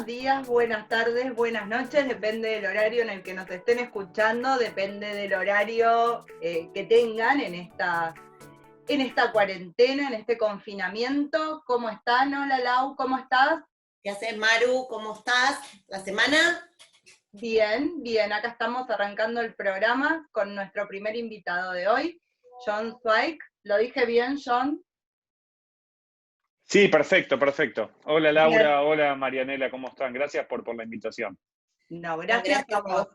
buenos días, buenas tardes, buenas noches, depende del horario en el que nos estén escuchando, depende del horario que tengan en esta cuarentena, en este confinamiento. ¿Cómo están? Hola Lau, ¿cómo estás? ¿Qué haces, Maru? ¿Cómo estás? ¿La semana? Bien, bien, acá estamos arrancando el programa con nuestro primer invitado de hoy, John Zweig. ¿Lo dije bien, John? Sí, perfecto, perfecto. Hola Bien. Laura, hola Marianela, ¿cómo están? Gracias por la invitación. No, No, gracias a vos.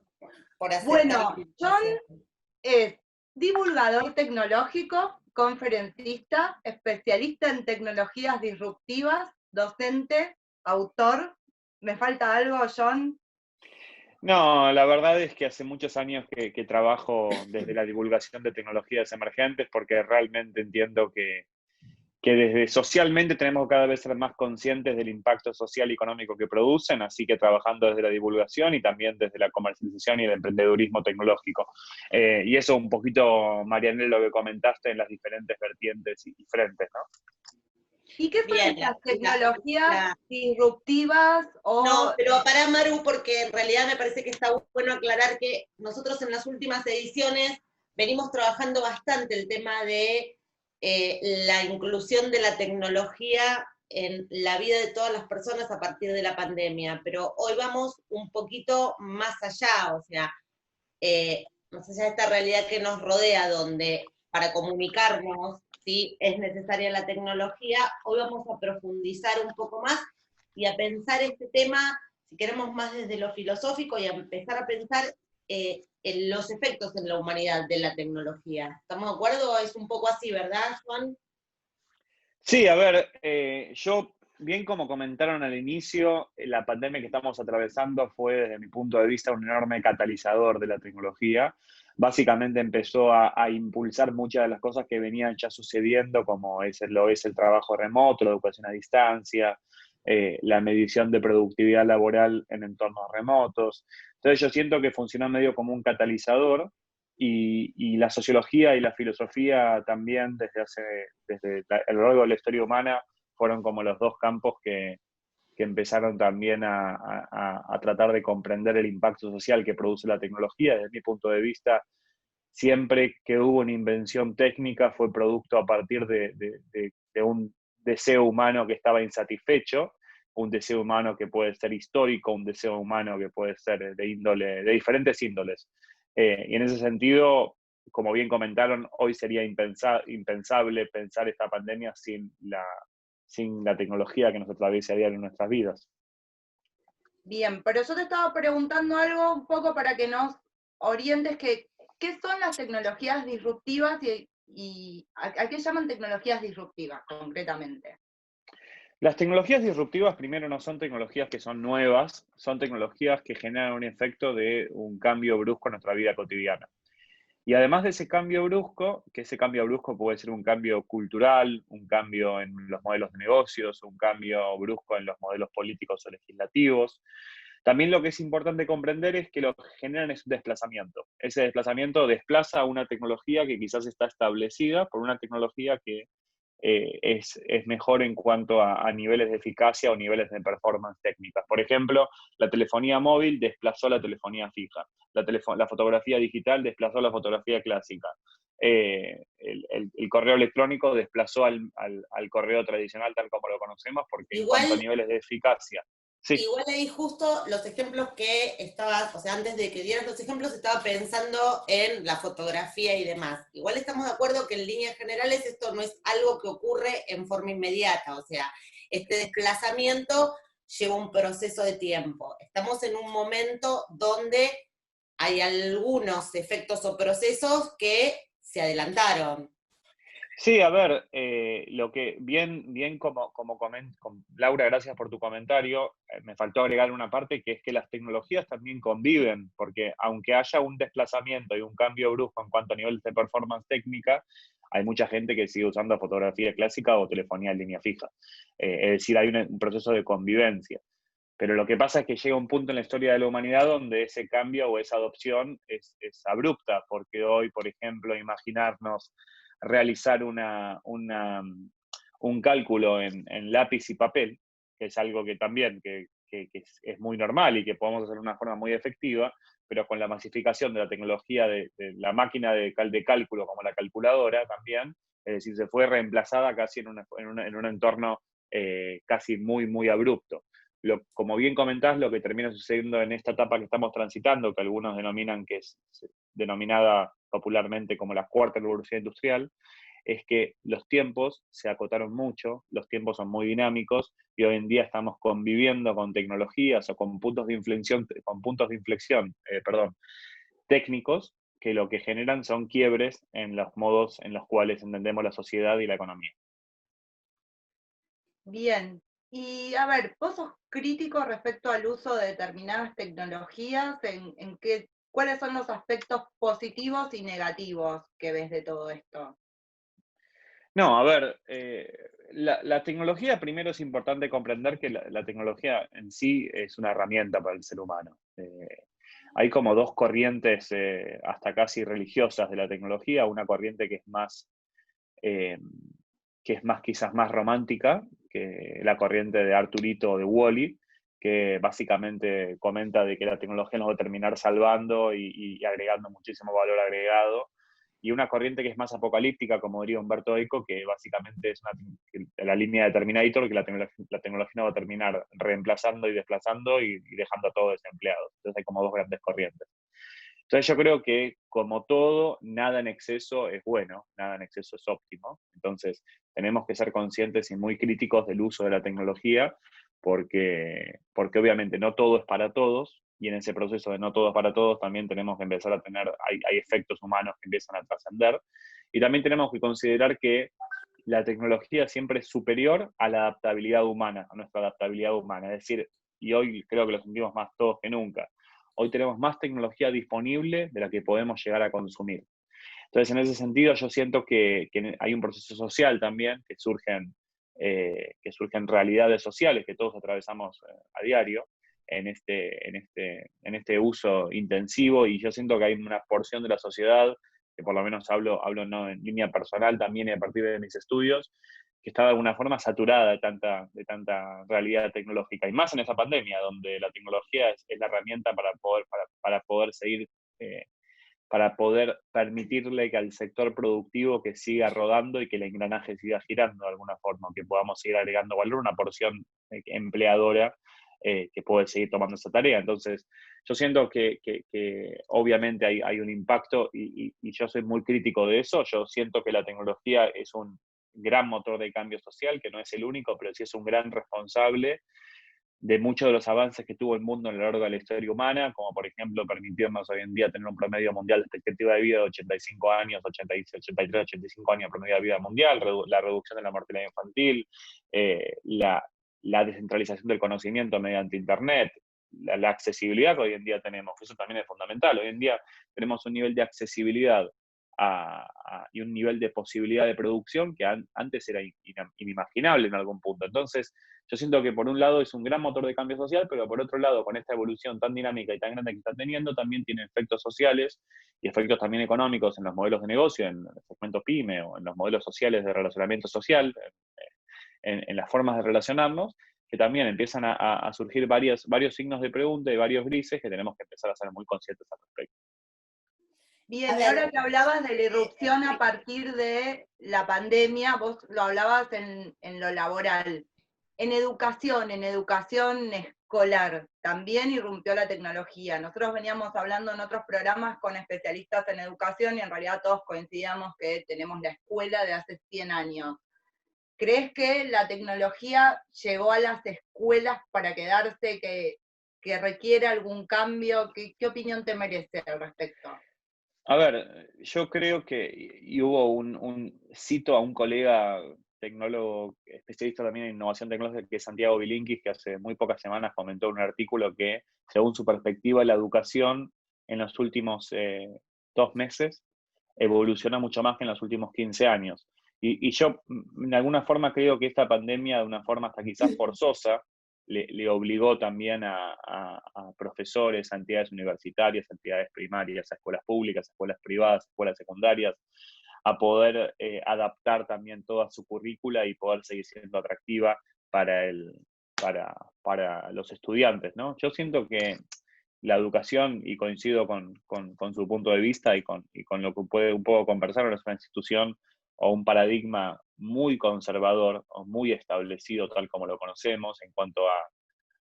por aceptar Bueno, la John invitación. es divulgador tecnológico, conferencista, especialista en tecnologías disruptivas, docente, autor. ¿Me falta algo, John? No, la verdad es que hace muchos años que trabajo desde la divulgación de tecnologías emergentes porque realmente entiendo que desde socialmente tenemos que cada vez ser más conscientes del impacto social y económico que producen, así que trabajando desde la divulgación y también desde la comercialización y el emprendedurismo tecnológico. Y eso un poquito, Marianela, lo que comentaste en las diferentes vertientes y frentes, ¿no? ¿Y qué son Bien, estas tecnologías disruptivas No, o... pero para Maru, porque en realidad me parece que está bueno aclarar que nosotros en las últimas ediciones venimos trabajando bastante el tema de la inclusión de la tecnología en la vida de todas las personas a partir de la pandemia, pero hoy vamos un poquito más allá, o sea, más allá de esta realidad que nos rodea, donde para comunicarnos, ¿sí?, es necesaria la tecnología, hoy vamos a profundizar un poco más y a pensar este tema, si queremos más desde lo filosófico, y a empezar a pensar en los efectos en la humanidad de la tecnología. ¿Estamos de acuerdo? Es un poco así, ¿verdad, Juan? Sí, a ver, yo, bien como comentaron al inicio, la pandemia que estamos atravesando fue, desde mi punto de vista, un enorme catalizador de la tecnología. Básicamente empezó a impulsar muchas de las cosas que venían ya sucediendo, como lo es el trabajo remoto, la educación a distancia, la medición de productividad laboral en entornos remotos. Entonces yo siento que funcionó medio como un catalizador y la sociología y la filosofía también a lo largo de la historia humana fueron como los dos campos que empezaron también a tratar de comprender el impacto social que produce la tecnología. Desde mi punto de vista, siempre que hubo una invención técnica fue producto a partir de un deseo humano que estaba insatisfecho, un deseo humano que puede ser histórico, un deseo humano que puede ser de diferentes índoles. Y en ese sentido, como bien comentaron, hoy sería impensable pensar esta pandemia sin la tecnología que nos atraviesa a diario en nuestras vidas. Bien, pero yo te estaba preguntando algo un poco para que nos orientes, ¿qué son las tecnologías disruptivas y a qué llaman tecnologías disruptivas concretamente? Las tecnologías disruptivas, primero, no son tecnologías que son nuevas, son tecnologías que generan un efecto de un cambio brusco en nuestra vida cotidiana. Y además de ese cambio brusco, que ese cambio brusco puede ser un cambio cultural, un cambio en los modelos de negocios, un cambio brusco en los modelos políticos o legislativos, también lo que es importante comprender es que lo que generan es un desplazamiento. Ese desplazamiento desplaza a una tecnología que quizás está establecida por una tecnología que es mejor en cuanto a niveles de eficacia o niveles de performance técnicas. Por ejemplo, la telefonía móvil desplazó la telefonía fija, la fotografía digital desplazó la fotografía clásica, el correo electrónico desplazó al correo tradicional tal como lo conocemos, porque en cuanto a Igual niveles de eficacia. Sí. Igual ahí justo los ejemplos que estaba, o sea, antes de que dieras los ejemplos, estaba pensando en la fotografía y demás. Igual estamos de acuerdo que en líneas generales esto no es algo que ocurre en forma inmediata, o sea, este desplazamiento lleva un proceso de tiempo. Estamos en un momento donde hay algunos efectos o procesos que se adelantaron. Sí, a ver, lo que bien Laura, gracias por tu comentario. Me faltó agregar una parte que es que las tecnologías también conviven, porque aunque haya un desplazamiento y un cambio brusco en cuanto a niveles de performance técnica, hay mucha gente que sigue usando fotografía clásica o telefonía en línea fija. Es decir, hay un proceso de convivencia. Pero lo que pasa es que llega un punto en la historia de la humanidad donde ese cambio o esa adopción es abrupta, porque hoy, por ejemplo, imaginarnos realizar un cálculo en lápiz y papel, que es algo que también, es muy normal y que podemos hacer de una forma muy efectiva, pero con la masificación de la tecnología de la máquina de cálculo como la calculadora también, es decir, se fue reemplazada casi en un entorno casi muy, muy abrupto. Como bien comentás, lo que termina sucediendo en esta etapa que estamos transitando, que algunos denominan que es denominada popularmente como la cuarta revolución industrial, es que los tiempos se acotaron mucho, los tiempos son muy dinámicos y hoy en día estamos conviviendo con tecnologías o con puntos de inflexión, técnicos que lo que generan son quiebres en los modos en los cuales entendemos la sociedad y la economía. Bien. Y a ver, ¿vos sos crítico respecto al uso de determinadas tecnologías? ¿Cuáles son los aspectos positivos y negativos que ves de todo esto? No, a ver, la tecnología, primero es importante comprender que la tecnología en sí es una herramienta para el ser humano. Hay como dos corrientes hasta casi religiosas de la tecnología, una corriente eh, que es más quizás más romántica, que la corriente de Arturito de Wall-E, que básicamente comenta de que la tecnología nos va a terminar salvando y agregando muchísimo valor agregado, y una corriente que es más apocalíptica, como diría Humberto Eco, que básicamente es la línea de Terminator, que la tecnología nos va a terminar reemplazando y desplazando y dejando a todos desempleados. Entonces hay como dos grandes corrientes. Entonces yo creo que, como todo, nada en exceso es bueno, nada en exceso es óptimo. Entonces tenemos que ser conscientes y muy críticos del uso de la tecnología, porque obviamente no todo es para todos, y en ese proceso de no todo es para todos también tenemos que empezar a tener, hay efectos humanos que empiezan a trascender, y también tenemos que considerar que la tecnología siempre es superior a la adaptabilidad humana, a nuestra adaptabilidad humana. Es decir, y hoy creo que lo sentimos más todos que nunca, hoy tenemos más tecnología disponible de la que podemos llegar a consumir. Entonces, en ese sentido, yo siento que hay un proceso social también, que surgen realidades sociales que todos atravesamos a diario en este uso intensivo, y yo siento que hay una porción de la sociedad, que por lo menos hablo no en línea personal también y a partir de mis estudios, que está de alguna forma saturada de tanta realidad tecnológica, y más en esta pandemia, donde la tecnología es la herramienta para poder seguir, para poder permitirle que al sector productivo que siga rodando y que el engranaje siga girando de alguna forma, que podamos seguir agregando valor, una porción empleadora que puede seguir tomando esa tarea. Entonces, yo siento que obviamente hay un impacto y yo soy muy crítico de eso. Yo siento que la tecnología es un gran motor de cambio social, que no es el único, pero sí es un gran responsable de muchos de los avances que tuvo el mundo a lo largo de la historia humana, como por ejemplo permitirnos hoy en día tener un promedio mundial de expectativa de vida de 85 años, 83, 85 años de promedio de vida mundial, la reducción de la mortalidad infantil, la descentralización del conocimiento mediante Internet, la accesibilidad que hoy en día tenemos, eso también es fundamental. Hoy en día tenemos un nivel de accesibilidad y un nivel de posibilidad de producción que antes era inimaginable en algún punto. Entonces, yo siento que por un lado es un gran motor de cambio social, pero por otro lado, con esta evolución tan dinámica y tan grande que está teniendo, también tiene efectos sociales y efectos también económicos en los modelos de negocio, en el segmento PYME o en los modelos sociales de relacionamiento social, en las formas de relacionarnos, que también empiezan a surgir varios signos de pregunta y varios grises que tenemos que empezar a ser muy conscientes al respecto. Bien, y ahora que hablabas de la irrupción a partir de la pandemia, vos lo hablabas en lo laboral. En educación escolar, también irrumpió la tecnología. Nosotros veníamos hablando en otros programas con especialistas en educación y en realidad todos coincidíamos que tenemos la escuela de hace 100 años. ¿Crees que la tecnología llegó a las escuelas para quedarse, que requiere algún cambio? ¿Qué opinión te merece al respecto? A ver, yo creo que, y hubo cito a un colega tecnólogo, especialista también en innovación tecnológica, que es Santiago Bilinkis, que hace muy pocas semanas comentó en un artículo que, según su perspectiva, la educación en los últimos 2 meses evoluciona mucho más que en los últimos 15 años. Y yo, de alguna forma, creo que esta pandemia, de una forma hasta quizás forzosa, le obligó también a profesores, a entidades universitarias, a entidades primarias, a escuelas públicas, a escuelas privadas, a escuelas secundarias, a poder adaptar también toda su currícula y poder seguir siendo atractiva para para los estudiantes, ¿no? Yo siento que la educación, y coincido con su punto de vista y con lo que puede un poco conversar, es una institución o un paradigma muy conservador o muy establecido tal como lo conocemos en cuanto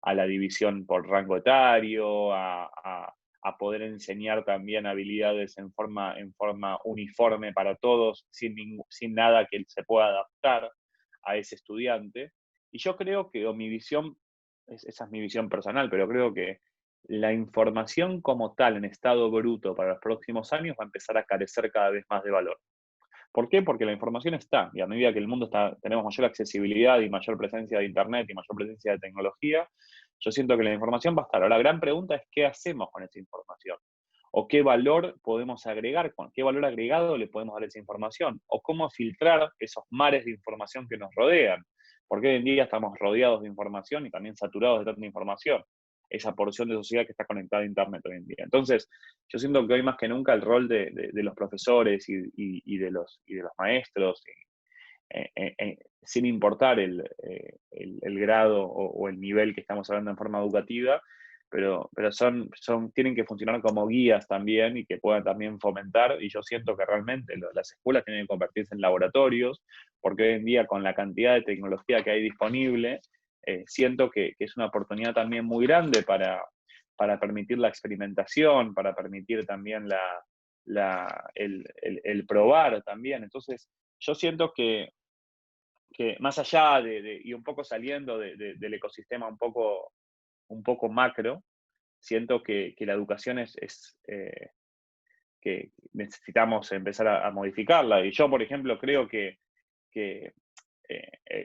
a la división por rango etario, a poder enseñar también habilidades en forma uniforme para todos, sin nada que se pueda adaptar a ese estudiante. Y yo creo que, o mi visión, esa es mi visión personal, pero creo que la información como tal en estado bruto para los próximos años va a empezar a carecer cada vez más de valor. ¿Por qué? Porque la información está, y a medida que el mundo tenemos mayor accesibilidad y mayor presencia de Internet y mayor presencia de tecnología, yo siento que la información va a estar. Ahora, la gran pregunta es qué hacemos con esa información, o qué valor podemos agregar, con qué valor agregado le podemos dar a esa información, o cómo filtrar esos mares de información que nos rodean, porque hoy en día estamos rodeados de información y también saturados de tanta información, esa porción de sociedad que está conectada a Internet hoy en día. Entonces, yo siento que hoy más que nunca el rol de los profesores y de los maestros, sin importar el grado o el nivel que estamos hablando en forma educativa, pero tienen que funcionar como guías también y que puedan también fomentar, y yo siento que realmente las escuelas tienen que convertirse en laboratorios, porque hoy en día con la cantidad de tecnología que hay disponible, siento que es una oportunidad también muy grande para permitir la experimentación, para permitir también el probar también. Entonces, yo siento que más allá y un poco saliendo del ecosistema un poco macro, siento que la educación que necesitamos empezar a modificarla. Y yo, por ejemplo, creo que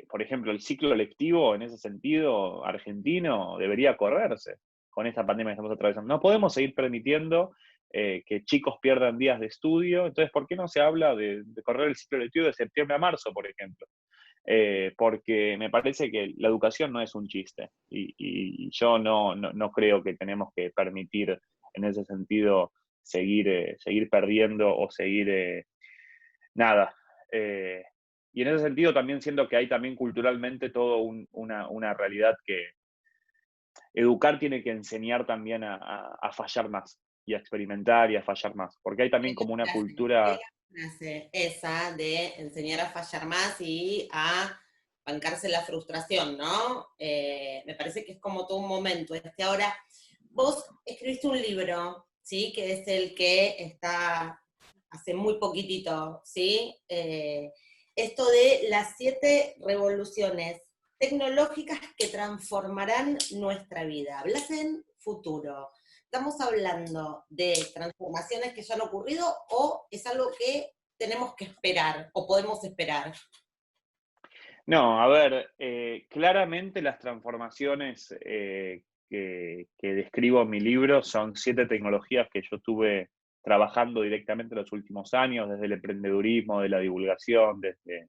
por ejemplo, el ciclo lectivo en ese sentido argentino debería correrse con esta pandemia que estamos atravesando. No podemos seguir permitiendo que chicos pierdan días de estudio. Entonces, ¿por qué no se habla de correr el ciclo lectivo de septiembre a marzo, por ejemplo? Porque me parece que la educación no es un chiste y yo no creo que tenemos que permitir en ese sentido seguir perdiendo o seguir nada. Y en ese sentido también siento que hay también culturalmente todo una realidad que educar tiene que enseñar también a fallar más y a experimentar y a fallar más, porque hay también como una Es cultura. la frase esa de enseñar a fallar más y a bancarse la frustración, ¿no? Me parece que es como todo un momento. Ahora, vos escribiste un libro, ¿sí? Que es el que está hace muy poquitito, ¿sí? Esto de las 7 revoluciones tecnológicas que transformarán nuestra vida. Hablas en futuro. ¿Estamos hablando de transformaciones que ya han ocurrido o es algo que tenemos que esperar o podemos esperar? No, a ver, claramente las transformaciones que describo en mi libro son 7 tecnologías que yo estuve trabajando directamente en los últimos años, desde el emprendedurismo, de la divulgación, desde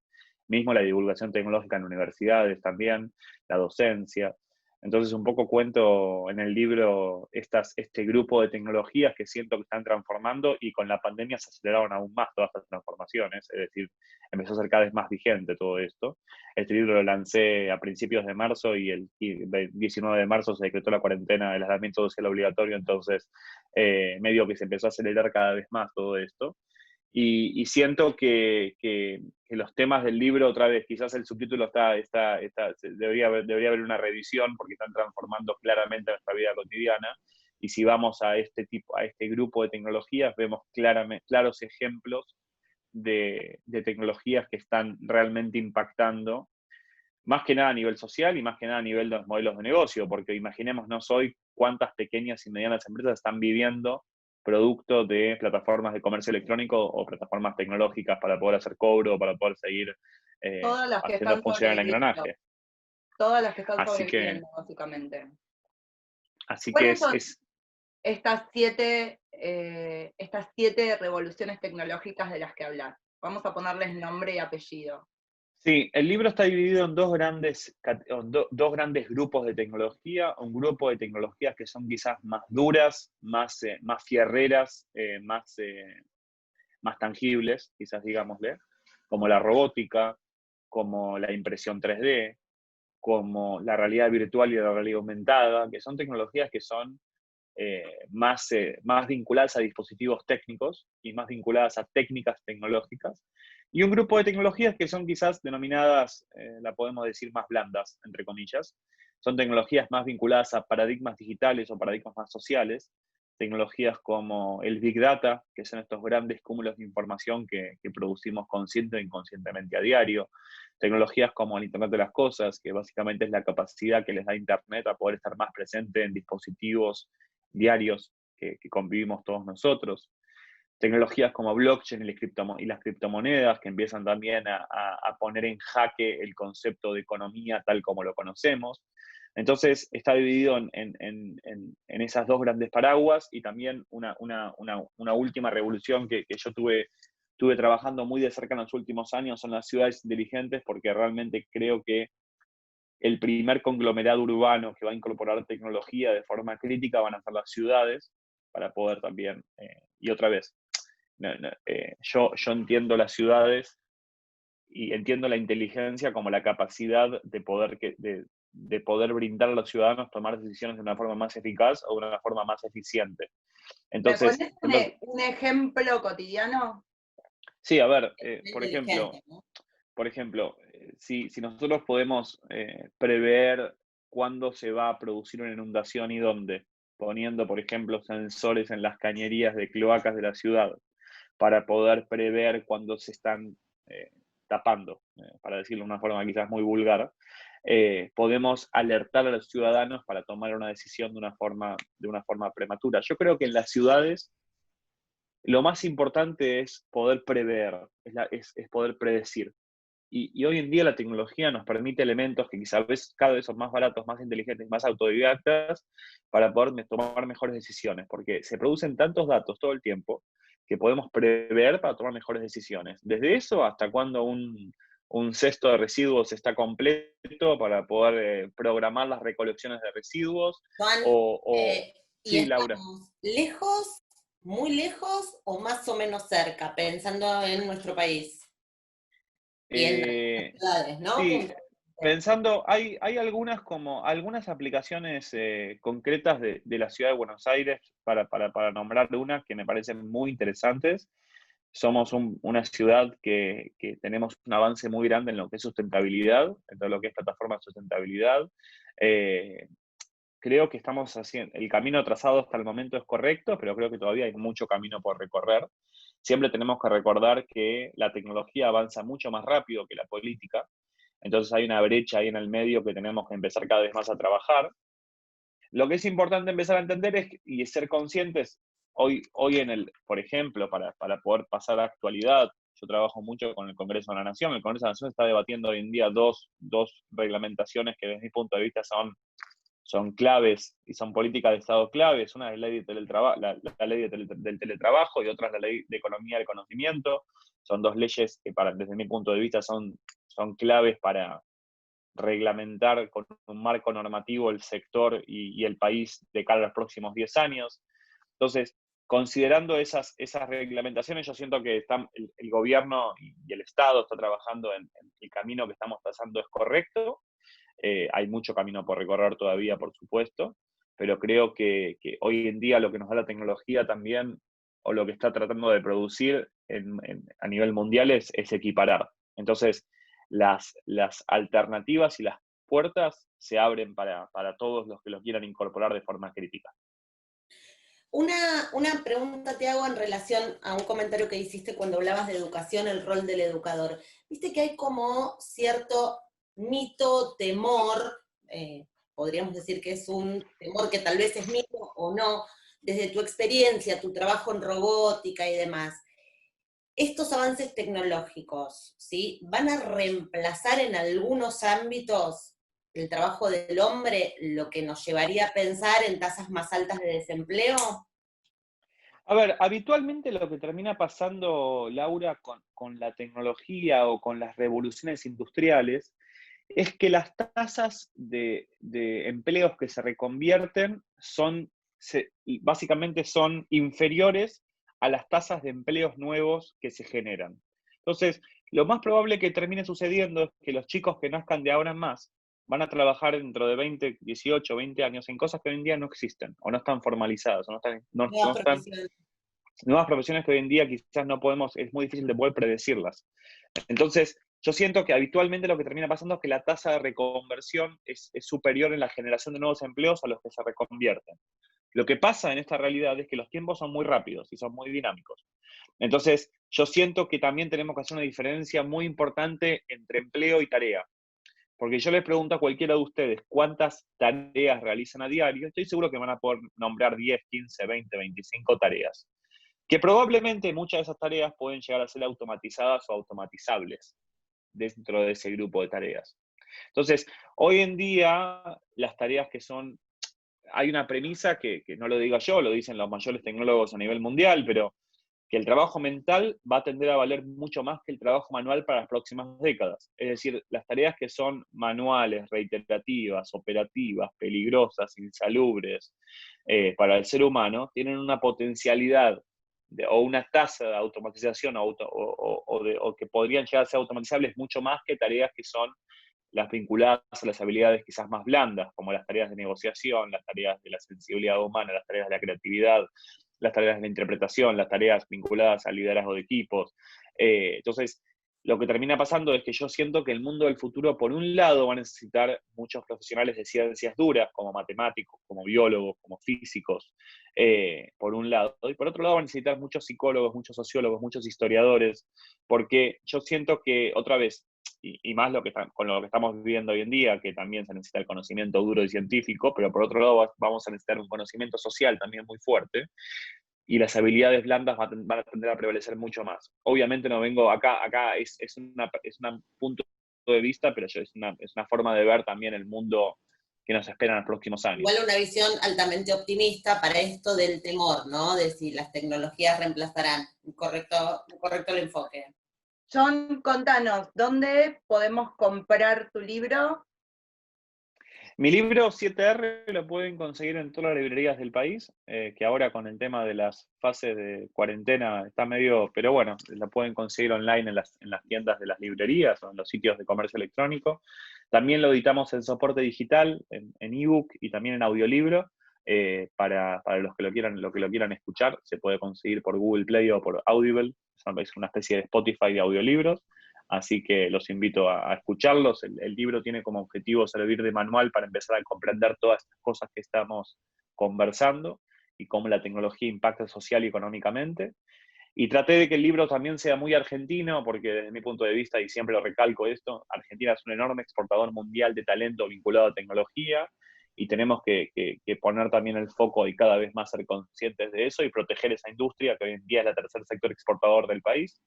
mismo la divulgación tecnológica en universidades también, la docencia. Entonces un poco cuento en el libro este grupo de tecnologías que siento que están transformando, y con la pandemia se aceleraron aún más todas estas transformaciones, es decir, empezó a ser cada vez más vigente todo esto. Este libro lo lancé a principios de marzo y el 19 de marzo se decretó la cuarentena del aislamiento social obligatorio, entonces medio que se empezó a acelerar cada vez más todo esto. Y siento que los temas del libro, otra vez, quizás el subtítulo debería haber una revisión porque están transformando claramente nuestra vida cotidiana. Y si vamos a este grupo de tecnologías, vemos claros ejemplos de tecnologías que están realmente impactando, más que nada a nivel social y más que nada a nivel de los modelos de negocio, porque imaginémonos hoy cuántas pequeñas y medianas empresas están viviendo producto de plataformas de comercio electrónico o plataformas tecnológicas para poder hacer cobro, para poder seguir Todas las que haciendo están funcionar el sobreviviendo. engranaje. Todas las que están Así que, sobreviviendo, básicamente. así que ¿Cuáles son estas siete revoluciones tecnológicas de las que hablas? Vamos a ponerles nombre y apellido. Sí, el libro está dividido en dos grandes grupos de tecnología. Un grupo de tecnologías que son quizás más duras, más fierreras, más tangibles, quizás digámosle, como la robótica, como la impresión 3D, como la realidad virtual y la realidad aumentada, que son tecnologías que son más vinculadas a dispositivos técnicos y más vinculadas a técnicas tecnológicas, y un grupo de tecnologías que son quizás denominadas, la podemos decir, más blandas, entre comillas. Son tecnologías más vinculadas a paradigmas digitales o paradigmas más sociales, tecnologías como el Big Data, que son estos grandes cúmulos de información que producimos consciente e inconscientemente a diario, tecnologías como el Internet de las Cosas, que básicamente es la capacidad que les da Internet a poder estar más presente en dispositivos diarios que convivimos todos nosotros. Tecnologías como blockchain y las criptomonedas, que empiezan también a poner en jaque el concepto de economía tal como lo conocemos. Entonces, está dividido en esas dos grandes paraguas, y también una última revolución que yo tuve trabajando muy de cerca en los últimos años son las ciudades inteligentes, porque realmente creo que el primer conglomerado urbano que va a incorporar tecnología de forma crítica van a ser las ciudades, para poder también, y otra vez, yo entiendo las ciudades y entiendo la inteligencia como la capacidad de poder brindar a los ciudadanos tomar decisiones de una forma más eficaz o de una forma más eficiente. ¿Me Entonces, pones un ejemplo cotidiano? sí, a ver, Inteligente, ¿no? por ejemplo, si nosotros podemos prever cuándo se va a producir una inundación y dónde, poniendo, por ejemplo, sensores en las cañerías de cloacas de la ciudad, para poder prever cuándo se están tapando, para decirlo de una forma quizás muy vulgar, podemos alertar a los ciudadanos para tomar una decisión de una forma prematura. Yo creo que en las ciudades lo más importante es poder prever, es poder predecir. Y hoy en día la tecnología nos permite elementos que quizás cada vez son más baratos, más inteligentes, más autodidactas, para poder tomar mejores decisiones, porque se producen tantos datos todo el tiempo que podemos prever para tomar mejores decisiones. Desde eso hasta cuando un cesto de residuos está completo para poder programar las recolecciones de residuos. Juan, ¿y Sí, Laura. estamos lejos, muy lejos o más o menos cerca, pensando en nuestro país? Y en las ciudades, ¿no? Sí, pensando, hay algunas aplicaciones concretas de la ciudad de Buenos Aires, para nombrar una, que me parecen muy interesantes. Somos una ciudad que tenemos un avance muy grande en lo que es sustentabilidad, en todo lo que es plataforma de sustentabilidad. Creo que estamos haciendo, el camino trazado hasta el momento es correcto, pero creo que todavía hay mucho camino por recorrer. Siempre tenemos que recordar que la tecnología avanza mucho más rápido que la política, entonces hay una brecha ahí en el medio que tenemos que empezar cada vez más a trabajar. Lo que es importante empezar a entender y ser conscientes, hoy por ejemplo, para poder pasar a la actualidad, yo trabajo mucho con el Congreso de la Nación. El Congreso de la Nación está debatiendo hoy en día dos reglamentaciones que desde mi punto de vista son claves y son políticas de Estado claves. Una es la ley de la ley del teletrabajo, y otra es la ley de economía del conocimiento. Son dos leyes que desde mi punto de vista son claves para reglamentar con un marco normativo el sector y el país de cara a los próximos 10 años. Entonces, considerando esas reglamentaciones, yo siento que el gobierno y el Estado está trabajando en el camino que estamos trazando es correcto. Hay mucho camino por recorrer todavía, por supuesto, pero creo que hoy en día lo que nos da la tecnología también, o lo que está tratando de producir a nivel mundial, es equiparar. Entonces, las alternativas y las puertas se abren para todos los que los quieran incorporar de forma crítica. Una pregunta te hago en relación a un comentario que hiciste cuando hablabas de educación, el rol del educador. Viste que hay como cierto mito, temor, podríamos decir que es un temor que tal vez es mito o no, desde tu experiencia, tu trabajo en robótica y demás. Estos avances tecnológicos, ¿sí? ¿Van a reemplazar en algunos ámbitos el trabajo del hombre, lo que nos llevaría a pensar en tasas más altas de desempleo? A ver, habitualmente lo que termina pasando, Laura, con la tecnología o con las revoluciones industriales, es que las tasas de empleos que se reconvierten básicamente son inferiores a las tasas de empleos nuevos que se generan. Entonces, lo más probable que termine sucediendo es que los chicos que nazcan de ahora en más van a trabajar dentro de 20, 18, 20 años en cosas que hoy en día no existen, o no están formalizadas, o no están nuevas profesiones que hoy en día quizás no podemos, es muy difícil de poder predecirlas. Entonces, yo siento que habitualmente lo que termina pasando es que la tasa de reconversión es superior en la generación de nuevos empleos a los que se reconvierten. Lo que pasa en esta realidad es que los tiempos son muy rápidos y son muy dinámicos. Entonces, yo siento que también tenemos que hacer una diferencia muy importante entre empleo y tarea. Porque yo les pregunto a cualquiera de ustedes cuántas tareas realizan a diario, estoy seguro que van a poder nombrar 10, 15, 20, 25 tareas. Que probablemente muchas de esas tareas pueden llegar a ser automatizadas o automatizables dentro de ese grupo de tareas. Entonces, hoy en día, las tareas que son, hay una premisa que no lo digo yo, lo dicen los mayores tecnólogos a nivel mundial, pero que el trabajo mental va a tender a valer mucho más que el trabajo manual para las próximas décadas. Es decir, las tareas que son manuales, reiterativas, operativas, peligrosas, insalubres para el ser humano, tienen una potencialidad o una tasa de automatización o que podrían llegar a ser automatizables mucho más que tareas que son las vinculadas a las habilidades quizás más blandas, como las tareas de negociación, las tareas de la sensibilidad humana, las tareas de la creatividad, las tareas de la interpretación, las tareas vinculadas al liderazgo de equipos. Entonces, lo que termina pasando es que yo siento que el mundo del futuro, por un lado, va a necesitar muchos profesionales de ciencias duras, como matemáticos, como biólogos, como físicos, por un lado. Y por otro lado, va a necesitar muchos psicólogos, muchos sociólogos, muchos historiadores, porque yo siento que, otra vez, y más con lo que estamos viviendo hoy en día, que también se necesita el conocimiento duro y científico, pero por otro lado vamos a necesitar un conocimiento social también muy fuerte, y las habilidades blandas van a tender a prevalecer mucho más. Obviamente no vengo acá es un punto de vista, pero es una forma de ver también el mundo que nos espera en los próximos años. Igual una visión altamente optimista para esto del temor, ¿no? De si las tecnologías reemplazarán. Correcto el enfoque. John, contanos, ¿dónde podemos comprar tu libro? Mi libro 7R lo pueden conseguir en todas las librerías del país, que ahora con el tema de las fases de cuarentena está medio, pero bueno, la pueden conseguir online en las tiendas de las librerías o en los sitios de comercio electrónico. También lo editamos en soporte digital, en ebook y también en audiolibro, para los que lo quieran escuchar. Se puede conseguir por Google Play o por Audible, es una especie de Spotify de audiolibros. Así que los invito a escucharlos. El libro tiene como objetivo servir de manual para empezar a comprender todas estas cosas que estamos conversando y cómo la tecnología impacta social y económicamente. Y traté de que el libro también sea muy argentino, porque desde mi punto de vista, y siempre lo recalco esto, Argentina es un enorme exportador mundial de talento vinculado a tecnología, y tenemos que poner también el foco y cada vez más ser conscientes de eso y proteger esa industria, que hoy en día es el tercer sector exportador del país,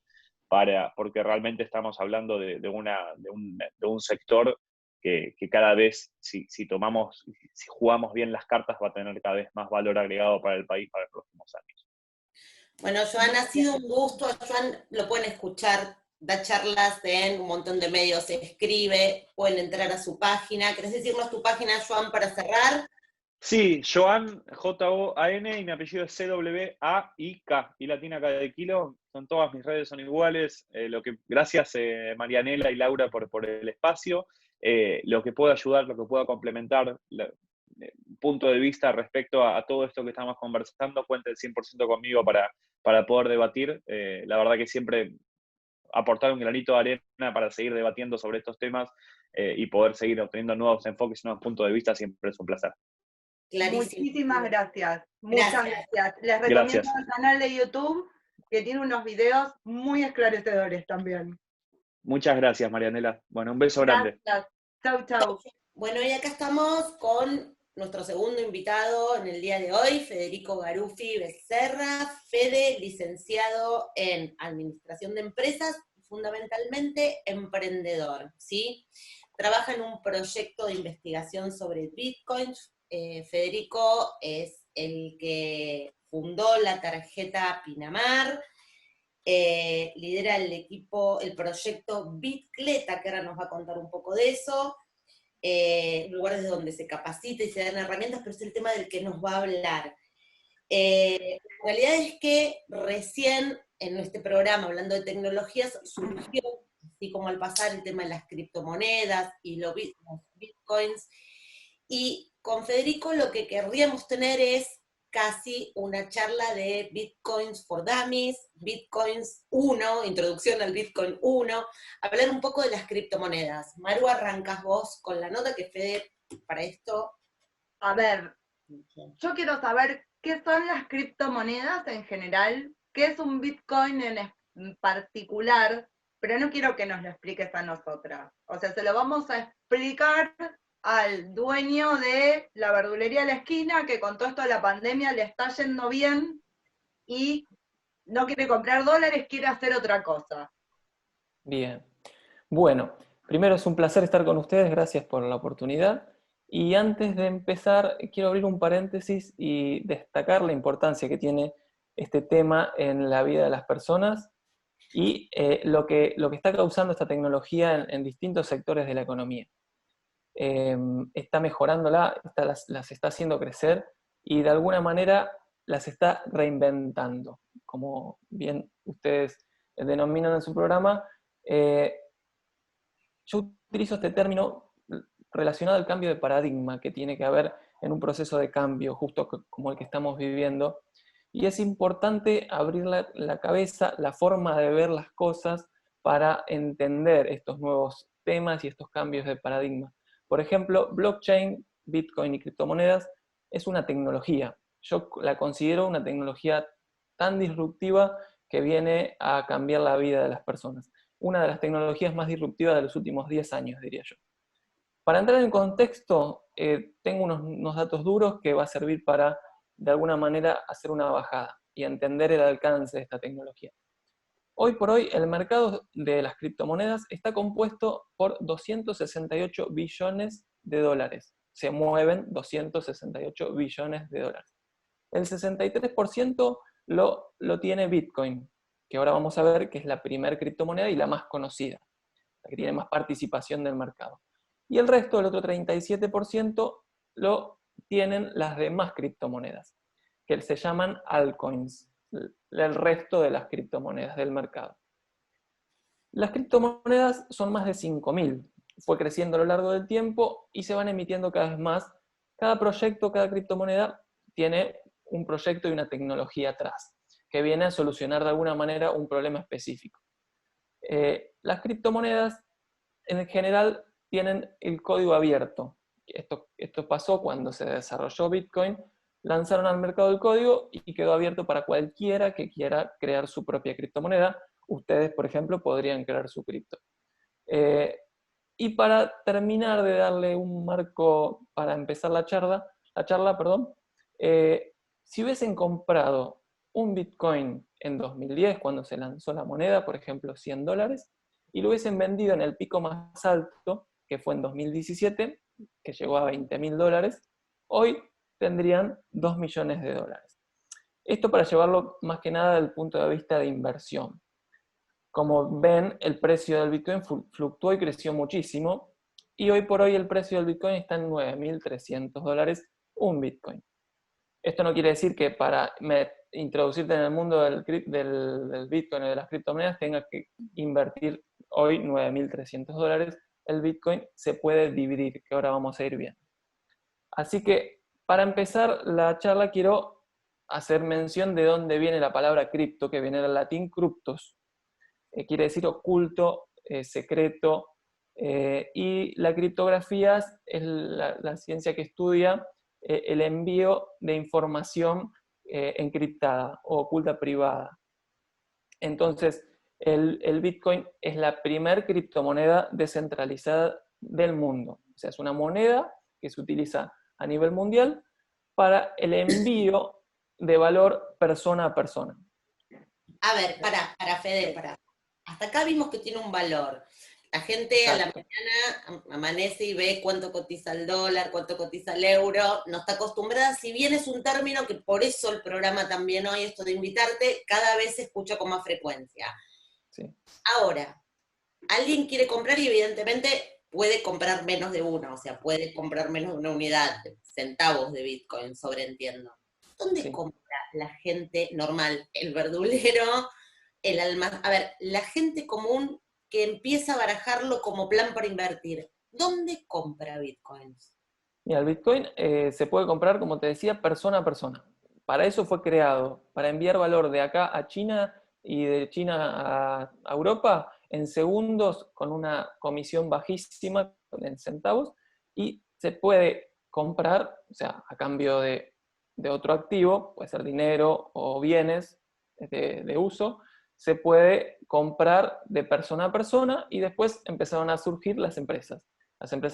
porque realmente estamos hablando de un sector que cada vez, si jugamos bien las cartas, va a tener cada vez más valor agregado para el país para los próximos años. Bueno, Joan, ha sido un gusto. Joan lo pueden escuchar, da charlas en un montón de medios, escribe, pueden entrar a su página. ¿Querés decirnos tu página, Joan, para cerrar? Sí, Joan, Joan, y mi apellido es C-W-A-I-K, y latina cada de kilo. Todas mis redes son iguales. Gracias, Marianela y Laura, por el espacio. Lo que pueda ayudar, lo que pueda complementar, punto de vista respecto a todo esto que estamos conversando, cuenten 100% conmigo para poder debatir. La verdad que siempre aportar un granito de arena para seguir debatiendo sobre estos temas y poder seguir obteniendo nuevos enfoques y nuevos puntos de vista siempre es un placer. Clarísimo. Muchísimas gracias. Muchas gracias. Les recomiendo el canal de YouTube, que tiene unos videos muy esclarecedores también. Muchas gracias, Marianela. Bueno, un beso grande. Gracias. Chau, chau. Bueno, y acá estamos con nuestro segundo invitado en el día de hoy, Federico Garuffi Becerra. Fede, licenciado en Administración de Empresas, fundamentalmente emprendedor, ¿sí? Trabaja en un proyecto de investigación sobre Bitcoin. Federico es el que fundó la tarjeta Pinamar, lidera el proyecto Bitcleta, que ahora nos va a contar un poco de eso, lugares donde se capacita y se dan herramientas, pero es el tema del que nos va a hablar. La realidad es que recién en este programa, hablando de tecnologías, surgió, así como al pasar el tema de las criptomonedas y los bitcoins bitcoins. Y con Federico lo que querríamos tener es casi una charla de Bitcoins for Dummies, Bitcoins 1, introducción al Bitcoin 1, hablar un poco de las criptomonedas. Maru, arrancas vos con la nota que Fede para esto. A ver, yo quiero saber qué son las criptomonedas en general, qué es un Bitcoin en particular, pero no quiero que nos lo expliques a nosotras. O sea, se lo vamos a explicar al dueño de la verdulería de la esquina, que con todo esto de la pandemia le está yendo bien y no quiere comprar dólares, quiere hacer otra cosa. Bien. Bueno, primero es un placer estar con ustedes, gracias por la oportunidad. Y antes de empezar, quiero abrir un paréntesis y destacar la importancia que tiene este tema en la vida de las personas y lo que está causando esta tecnología en distintos sectores de la economía. Está mejorándola, las está haciendo crecer y de alguna manera las está reinventando. Como bien ustedes denominan en su programa, yo utilizo este término relacionado al cambio de paradigma que tiene que haber en un proceso de cambio, justo como el que estamos viviendo. Y es importante abrir la cabeza, la forma de ver las cosas para entender estos nuevos temas y estos cambios de paradigma. Por ejemplo, blockchain, Bitcoin y criptomonedas es una tecnología. Yo la considero una tecnología tan disruptiva que viene a cambiar la vida de las personas. Una de las tecnologías más disruptivas de los últimos 10 años, diría yo. Para entrar en contexto, tengo unos datos duros que va a servir para, de alguna manera, hacer una bajada y entender el alcance de esta tecnología. Hoy por hoy, el mercado de las criptomonedas está compuesto por 268 billones de dólares. Se mueven 268 billones de dólares. El 63% lo tiene Bitcoin, que ahora vamos a ver que es la primera criptomoneda y la más conocida, la que tiene más participación del mercado. Y el resto, el otro 37%, lo tienen las demás criptomonedas, que se llaman altcoins, el resto de las criptomonedas del mercado. Las criptomonedas son más de 5.000, fue creciendo a lo largo del tiempo y se van emitiendo cada vez más. Cada proyecto, cada criptomoneda tiene un proyecto y una tecnología atrás, que viene a solucionar de alguna manera un problema específico. Las criptomonedas en general tienen el código abierto. Esto pasó cuando se desarrolló Bitcoin, lanzaron al mercado el código y quedó abierto para cualquiera que quiera crear su propia criptomoneda. Ustedes, por ejemplo, podrían crear su cripto. Y para terminar de darle un marco para empezar la charla, si hubiesen comprado un Bitcoin en 2010, cuando se lanzó la moneda, por ejemplo, $100, y lo hubiesen vendido en el pico más alto, que fue en 2017, que llegó a $20.000, hoy tendrían $2 millones. Esto para llevarlo más que nada desde el punto de vista de inversión. Como ven, el precio del Bitcoin fluctuó y creció muchísimo, y hoy por hoy el precio del Bitcoin está en $9.300 un Bitcoin. Esto no quiere decir que para introducirte en el mundo del Bitcoin o de las criptomonedas tengas que invertir hoy $9.300. El Bitcoin se puede dividir, que ahora vamos a ir viendo. Así que, para empezar la charla, quiero hacer mención de dónde viene la palabra cripto, que viene del latín cryptos. Quiere decir oculto, secreto, y la criptografía es la ciencia que estudia el envío de información encriptada o oculta privada. Entonces, el Bitcoin es la primer criptomoneda descentralizada del mundo. O sea, es una moneda que se utiliza a nivel mundial para el envío de valor persona a persona. A ver, para Fede, hasta acá vimos que tiene un valor. La gente a la mañana amanece y ve cuánto cotiza el dólar, cuánto cotiza el euro, no está acostumbrada, si bien es un término que por eso el programa también hoy, esto de invitarte, cada vez se escucha con más frecuencia. Sí. Ahora, alguien quiere comprar y evidentemente puede comprar menos de uno, o sea, puede comprar menos de una unidad, centavos de Bitcoin, sobreentiendo. ¿Dónde compra la gente normal? El verdulero, a ver, la gente común que empieza a barajarlo como plan para invertir, ¿Dónde compra bitcoins? Mira, el Bitcoin se puede comprar, como te decía, persona a persona. Para eso fue creado, para enviar valor de acá a China y de China a Europa en segundos con una comisión bajísima en centavos, y se puede comprar, o sea, a cambio de otro activo, puede ser dinero o bienes de uso, se puede comprar de persona a persona, y después empezaron a surgir las empresas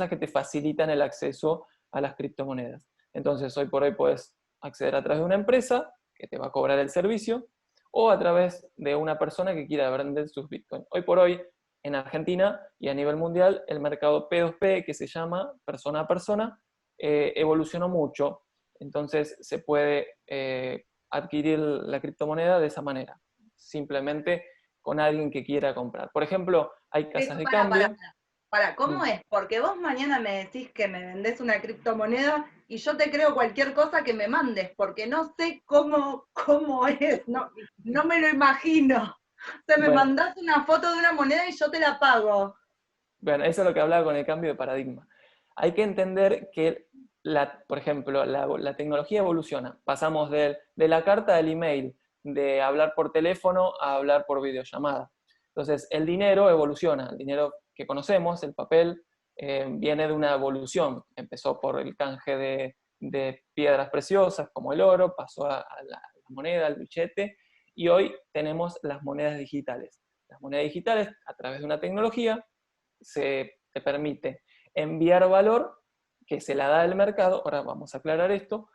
que te facilitan el acceso a las criptomonedas. Entonces, hoy por hoy puedes acceder a través de una empresa que te va a cobrar el servicio, o a través de una persona que quiera vender sus bitcoins. Hoy por hoy, en Argentina y a nivel mundial, el mercado P2P, que se llama persona a persona, evolucionó mucho. Entonces, se puede adquirir la criptomoneda de esa manera, simplemente con alguien que quiera comprar. Por ejemplo, hay casas Pero de cambio. ¿cómo es? Porque vos mañana me decís que me vendés una criptomoneda y yo te creo cualquier cosa que me mandes, porque no sé cómo es, no me lo imagino. O sea, me Bueno, mandás una foto de una moneda y yo te la pago. Bueno, eso es lo que hablaba con el cambio de paradigma. Hay que entender que, por ejemplo, la tecnología evoluciona. Pasamos de la carta al email, de hablar por teléfono a hablar por videollamada. Entonces, el dinero evoluciona. El dinero que conocemos, el papel, viene de una evolución. Empezó por el canje de piedras preciosas como el oro, pasó a la moneda, al billete, y hoy tenemos las monedas digitales. Las monedas digitales, a través de una tecnología, te permite enviar valor que se la da el mercado, ahora vamos a aclarar esto,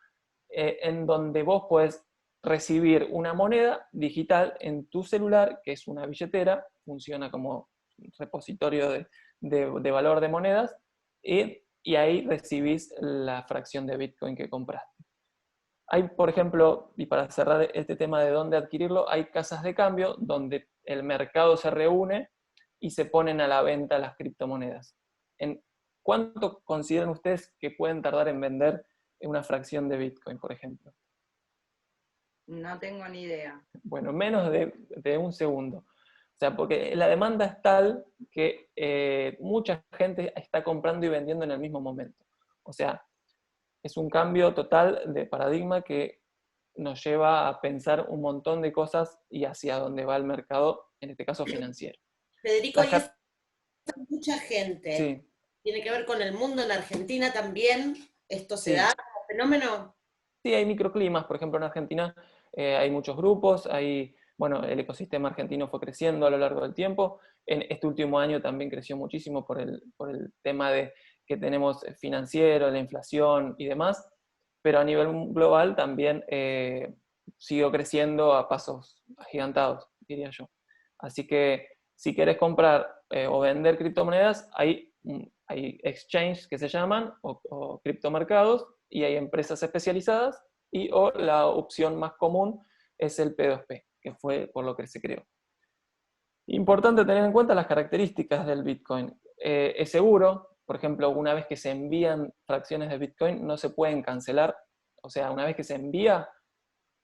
en donde vos podés recibir una moneda digital en tu celular, que es una billetera, funciona como repositorio de valor de monedas, y ahí recibís la fracción de Bitcoin que compraste. Hay, por ejemplo, y para cerrar este tema de dónde adquirirlo, hay casas de cambio donde el mercado se reúne y se ponen a la venta las criptomonedas. ¿En cuánto consideran ustedes que pueden tardar en vender una fracción de Bitcoin, por ejemplo? No tengo ni idea. Bueno, menos de un segundo. O sea, porque la demanda es tal que mucha gente está comprando y vendiendo en el mismo momento. O sea, es un cambio total de paradigma que nos lleva a pensar un montón de cosas y hacia dónde va el mercado, en este caso financiero. Federico, Las y es mucha gente. sí, Tiene que ver con el mundo, en Argentina también. ¿Esto se da sí. como fenómeno? Sí, hay microclimas, por ejemplo, en Argentina hay muchos grupos, bueno, el ecosistema argentino fue creciendo a lo largo del tiempo. En este último año también creció muchísimo por el tema que tenemos financiero, la inflación y demás, pero a nivel global también siguió creciendo a pasos agigantados, diría yo. Así que si quieres comprar o vender criptomonedas, hay exchanges que se llaman, o criptomercados, y hay empresas especializadas, o la opción más común es el P2P, que fue por lo que se creó. Importante tener en cuenta las características del Bitcoin. Es seguro, por ejemplo, una vez que se envían fracciones de Bitcoin no se pueden cancelar, o sea, una vez que se envía,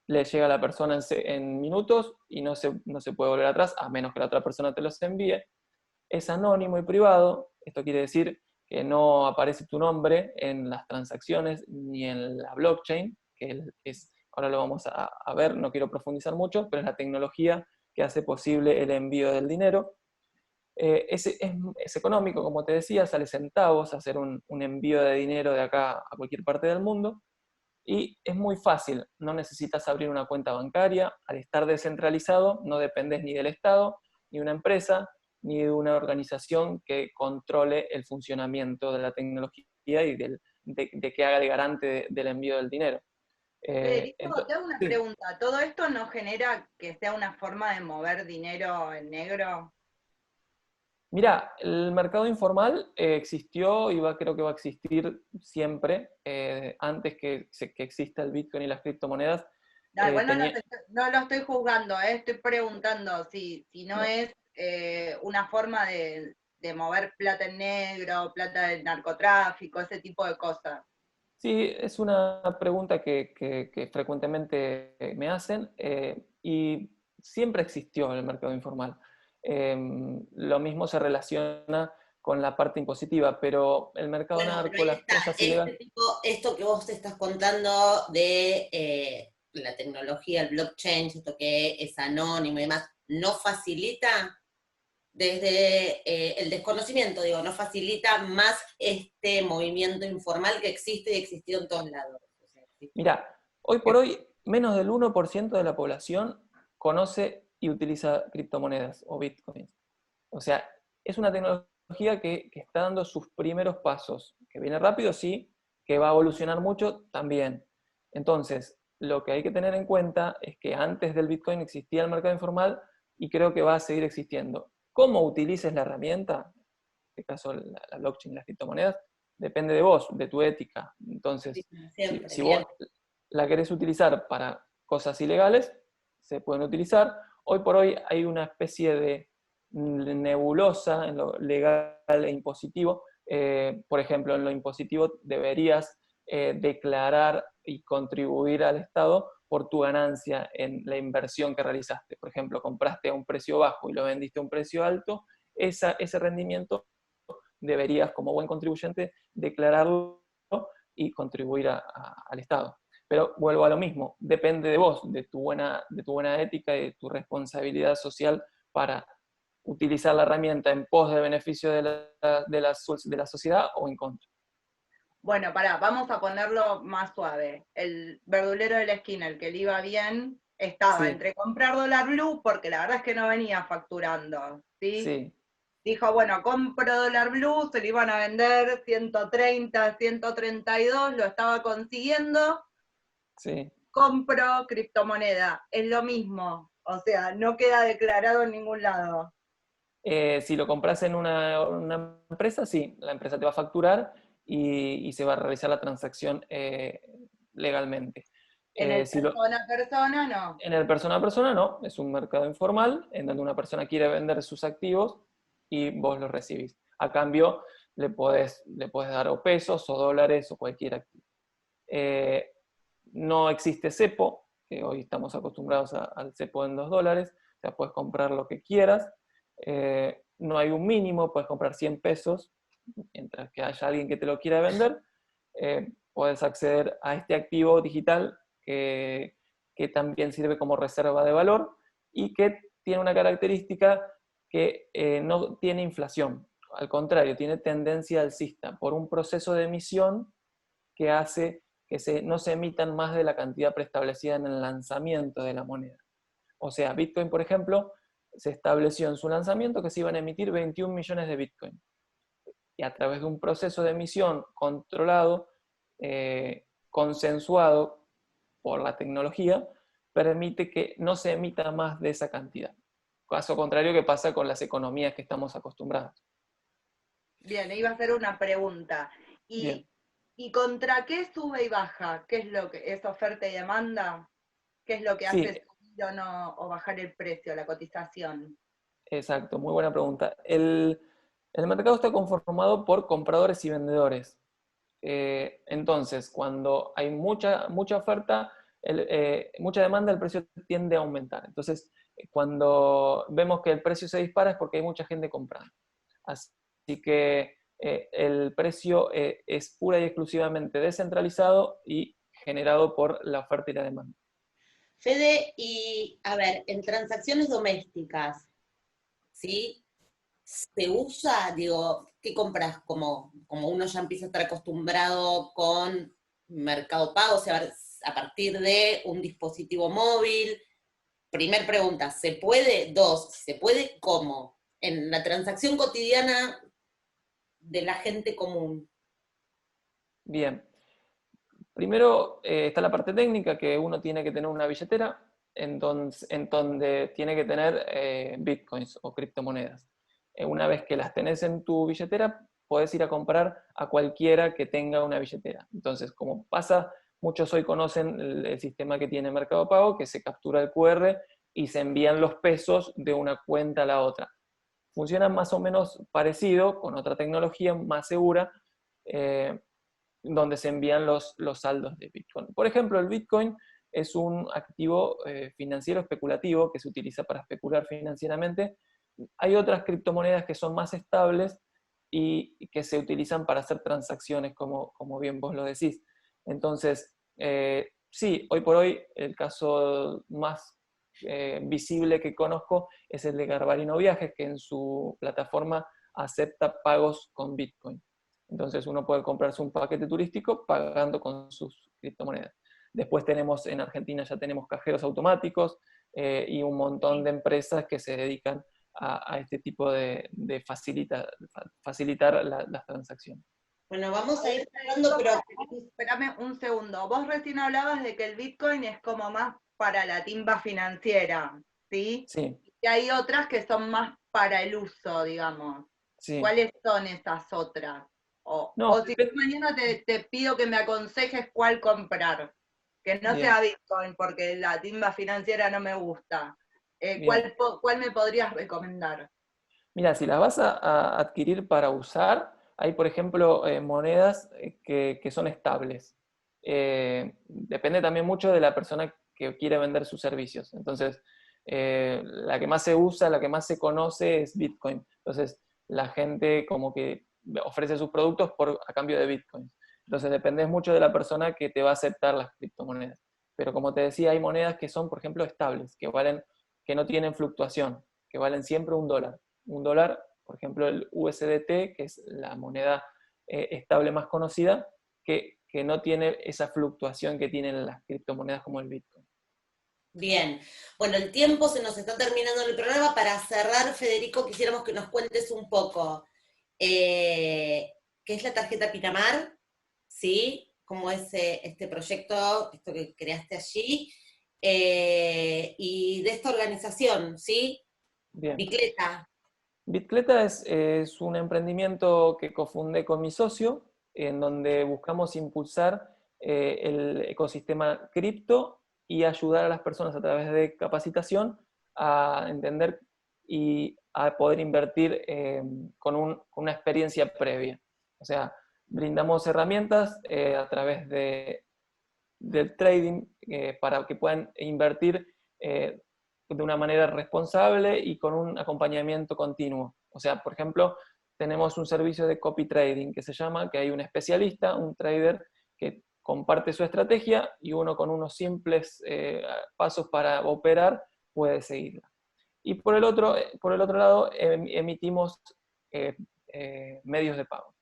le llega a la persona en minutos y no se puede volver atrás, a menos que la otra persona te los envíe. Es anónimo y privado, esto quiere decir que no aparece tu nombre en las transacciones ni en la blockchain, que ahora lo vamos a ver, no quiero profundizar mucho, pero es la tecnología que hace posible el envío del dinero. Es económico, como te decía, sale centavos hacer un envío de dinero de acá a cualquier parte del mundo, y es muy fácil, no necesitas abrir una cuenta bancaria. Al estar descentralizado no dependes ni del Estado, ni de una empresa, ni de una organización que controle el funcionamiento de la tecnología y de que haga de garante del envío del dinero. Federico, te hago una Sí. pregunta. ¿Todo esto no genera que sea una forma de mover dinero en negro? Mira, el mercado informal existió y creo que va a existir siempre, antes que exista el Bitcoin y las criptomonedas. No, igual Tenía, no lo estoy juzgando, estoy preguntando si no no, es una forma de mover plata en negro, plata del narcotráfico, ese tipo de cosas. Sí, es una pregunta que frecuentemente me hacen, y siempre existió en el mercado informal. Lo mismo se relaciona con la parte impositiva, pero el mercado Bueno, narco, pero ahí las está, cosas ilegales... esto que vos te estás contando de la tecnología, el blockchain, esto que es anónimo y demás, ¿no facilita desde el desconocimiento, digo, no facilita más este movimiento informal que existe y existió en todos lados? O sea, Mira, hoy por hoy, menos del 1% de la población conoce y utiliza criptomonedas o bitcoins. O sea, es una tecnología que está dando sus primeros pasos, que viene rápido, sí, que va a evolucionar mucho, también. Entonces, lo que hay que tener en cuenta es que antes del Bitcoin existía el mercado informal y creo que va a seguir existiendo. ¿Cómo utilices la herramienta? En este caso, la blockchain, las criptomonedas, depende de vos, de tu ética. Entonces, siempre, si bien. vos la querés utilizar para cosas ilegales, se pueden utilizar. Hoy por hoy hay una especie de nebulosa en lo legal e impositivo. Por ejemplo, en lo impositivo deberías declarar y contribuir al Estado por tu ganancia en la inversión que realizaste. Por ejemplo, compraste a un precio bajo y lo vendiste a un precio alto, ese rendimiento deberías, como buen contribuyente, declararlo y contribuir al Estado. Pero vuelvo a lo mismo, depende de vos, de tu buena ética y de tu responsabilidad social para utilizar la herramienta en pos de beneficio de la sociedad o en contra. Bueno, pará, vamos a ponerlo más suave. El verdulero de la esquina, el que le iba bien, estaba Sí, entre comprar dólar blue, porque la verdad es que no venía facturando, ¿sí? sí, Dijo, bueno, compro dólar blue, se lo iban a vender 130, 132, lo estaba consiguiendo, sí. compro criptomoneda, es lo mismo, o sea, no queda declarado en ningún lado. Si lo compras en una empresa, sí, la empresa te va a facturar y se va a realizar la transacción legalmente. En el Si lo, persona a persona, no. En el persona a persona no, es un mercado informal en donde una persona quiere vender sus activos y vos los recibís. A cambio, le podés dar o pesos o dólares o cualquier activo. Eh, no existe cepo, que hoy estamos acostumbrados al cepo en $2, o sea, puedes comprar lo que quieras. No hay un mínimo, puedes comprar 100 pesos, mientras que haya alguien que te lo quiera vender. Puedes acceder a este activo digital que también sirve como reserva de valor y que tiene una característica que no tiene inflación, al contrario, tiene tendencia alcista por un proceso de emisión que hace que no se emitan más de la cantidad preestablecida en el lanzamiento de la moneda. O sea, Bitcoin, por ejemplo, se estableció en su lanzamiento que se iban a emitir 21 millones de Bitcoin. Y a través de un proceso de emisión controlado, consensuado por la tecnología, permite que no se emita más de esa cantidad. Caso contrario que pasa con las economías que estamos acostumbrados. Bien, iba a hacer una pregunta. Bien. ¿Y contra qué sube y baja? ¿Qué es lo que es oferta y demanda? ¿Qué es lo que Sí, hace subir o no, o bajar el precio, la cotización? exacto, muy buena pregunta. El mercado está conformado por compradores y vendedores. Entonces, cuando hay mucha oferta, mucha demanda, el precio tiende a aumentar. Entonces, cuando vemos que el precio se dispara es porque hay mucha gente comprando. Así que el precio es pura y exclusivamente descentralizado y generado por la oferta y la demanda. Fede, y a ver, en transacciones domésticas, ¿sí? ¿Se usa, digo, qué compras? Como uno ya empieza a estar acostumbrado con Mercado Pago, o sea, a partir de un dispositivo móvil. Primer pregunta, ¿se puede? Dos, ¿se puede cómo? En la transacción cotidiana de la gente común. Bien. Primero está la parte técnica, que uno tiene que tener una billetera en donde tiene que tener bitcoins o criptomonedas. Una vez que las tenés en tu billetera, podés ir a comprar a cualquiera que tenga una billetera. Entonces, como pasa, muchos hoy conocen el sistema que tiene Mercado Pago, que se captura el QR y se envían los pesos de una cuenta a la otra. Funciona más o menos parecido, con otra tecnología más segura, donde se envían los saldos de Bitcoin. Por ejemplo, el Bitcoin es un activo financiero especulativo que se utiliza para especular financieramente. Hay otras criptomonedas que son más estables, y que se utilizan para hacer transacciones, como bien vos lo decís. Entonces, sí, hoy por hoy el caso más visible que conozco es el de Garbarino Viajes, que en su plataforma acepta pagos con Bitcoin. Entonces uno puede comprarse un paquete turístico pagando con sus criptomonedas. Después tenemos, en Argentina ya tenemos cajeros automáticos y un montón de empresas que se dedican a este tipo de facilitar las transacciones. Bueno, vamos a ir cerrando, pero Espérame un segundo. Vos recién hablabas de que el Bitcoin es como más para la timba financiera, ¿sí? Sí, Y hay otras que son más para el uso, digamos. sí. ¿Cuáles son esas otras? No, O si mañana te pido que me aconsejes cuál comprar. Que no bien, sea Bitcoin, porque la timba financiera no me gusta. bien. ¿Cuál me podrías recomendar? Mira, si las vas a adquirir para usar, hay, por ejemplo, monedas que son estables. Depende también mucho de la persona que quiere vender sus servicios. Entonces, la que más se usa, la que más se conoce es Bitcoin. Entonces, la gente como que ofrece sus productos a cambio de Bitcoin. Entonces, depende mucho de la persona que te va a aceptar las criptomonedas. Pero como te decía, hay monedas que son, por ejemplo, estables, que no tienen fluctuación, que valen siempre $1. $1, por ejemplo, el USDT, que es la moneda estable más conocida, que no tiene esa fluctuación que tienen las criptomonedas como el Bitcoin. bien. Bueno, el tiempo se nos está terminando en el programa. Para cerrar, Federico, quisiéramos que nos cuentes un poco qué es la tarjeta Pinamar, ¿sí? Cómo es este proyecto, esto que creaste allí, y de esta organización, ¿sí? Bien. Bicleta. Bitcleta es un emprendimiento que cofundé con mi socio, en donde buscamos impulsar el ecosistema cripto y ayudar a las personas a través de capacitación a entender y a poder invertir con una experiencia previa. O sea, brindamos herramientas a través del trading para que puedan invertir de una manera responsable y con un acompañamiento continuo. O sea, por ejemplo, tenemos un servicio de copy trading que se llama, que hay un especialista, un trader que comparte su estrategia y uno con unos simples pasos para operar puede seguirla. Y por el otro lado, emitimos medios de pago.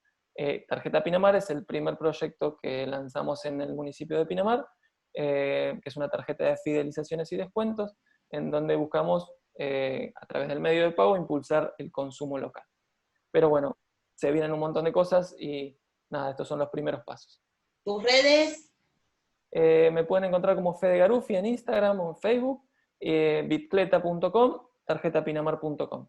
Tarjeta Pinamar es el primer proyecto que lanzamos en el municipio de Pinamar, que es una tarjeta de fidelizaciones y descuentos, en donde buscamos, a través del medio de pago, impulsar el consumo local. Pero bueno, se vienen un montón de cosas y nada, estos son los primeros pasos. ¿Tus redes? Me pueden encontrar como Fede Garuffi en Instagram o en Facebook, bitcleta.com, tarjetapinamar.com.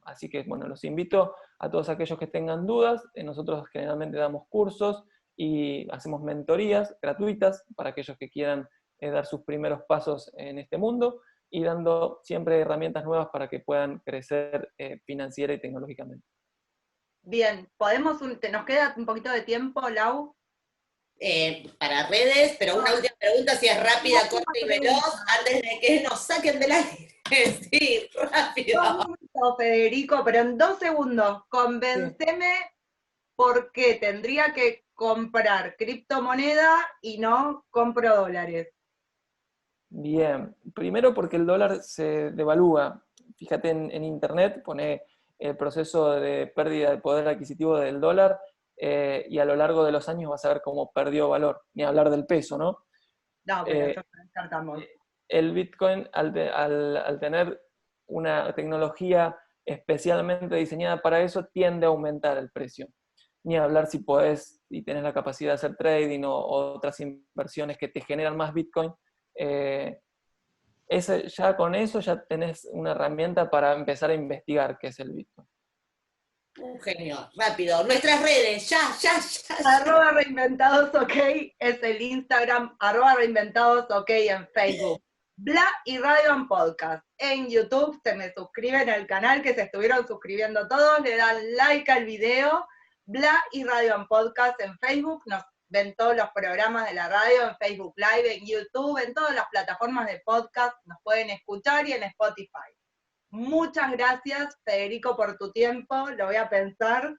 Así que, bueno, los invito a todos aquellos que tengan dudas. Nosotros generalmente damos cursos y hacemos mentorías gratuitas para aquellos que quieran dar sus primeros pasos en este mundo y dando siempre herramientas nuevas para que puedan crecer financiera y tecnológicamente. Bien, nos queda un poquito de tiempo, Lau. Para redes, pero una última pregunta, si es rápida, corta y veloz, antes de que nos saquen del aire. Sí, rápido. Federico, pero en 2 segundos, convenceme por qué tendría que comprar criptomoneda y no compro dólares. Bien, primero porque el dólar se devalúa. Fíjate en internet, pone el proceso de pérdida de poder adquisitivo del dólar y a lo largo de los años vas a ver cómo perdió valor, ni hablar del peso, ¿no? No, pero eso lo descartamos. El Bitcoin, al tener una tecnología especialmente diseñada para eso, tiende a aumentar el precio. Ni hablar si podés y tenés la capacidad de hacer trading o otras inversiones que te generan más Bitcoin. Ya con eso ya tenés una herramienta para empezar a investigar qué es el Bitcoin. Un genio, rápido. Nuestras redes, ya. @reinventadosok es el Instagram, @reinventadosok en Facebook. Bla y Radio en Podcast. En YouTube se me suscriben al canal, que se estuvieron suscribiendo todos, le dan like al video. Bla y Radio en Podcast en Facebook. Nos ven todos los programas de la radio en Facebook Live, en YouTube, en todas las plataformas de podcast. Nos pueden escuchar y en Spotify. Muchas gracias, Federico, por tu tiempo, lo voy a pensar.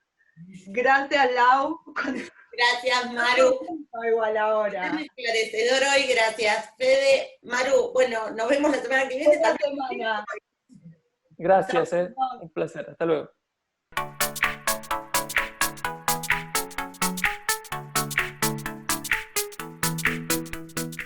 Gracias, Lau. Gracias, Maru. Igual ahora. Muy esclarecedor hoy, gracias. Fede, Maru, bueno, nos vemos la semana que viene. Buena semana. Gracias, un placer. Hasta luego.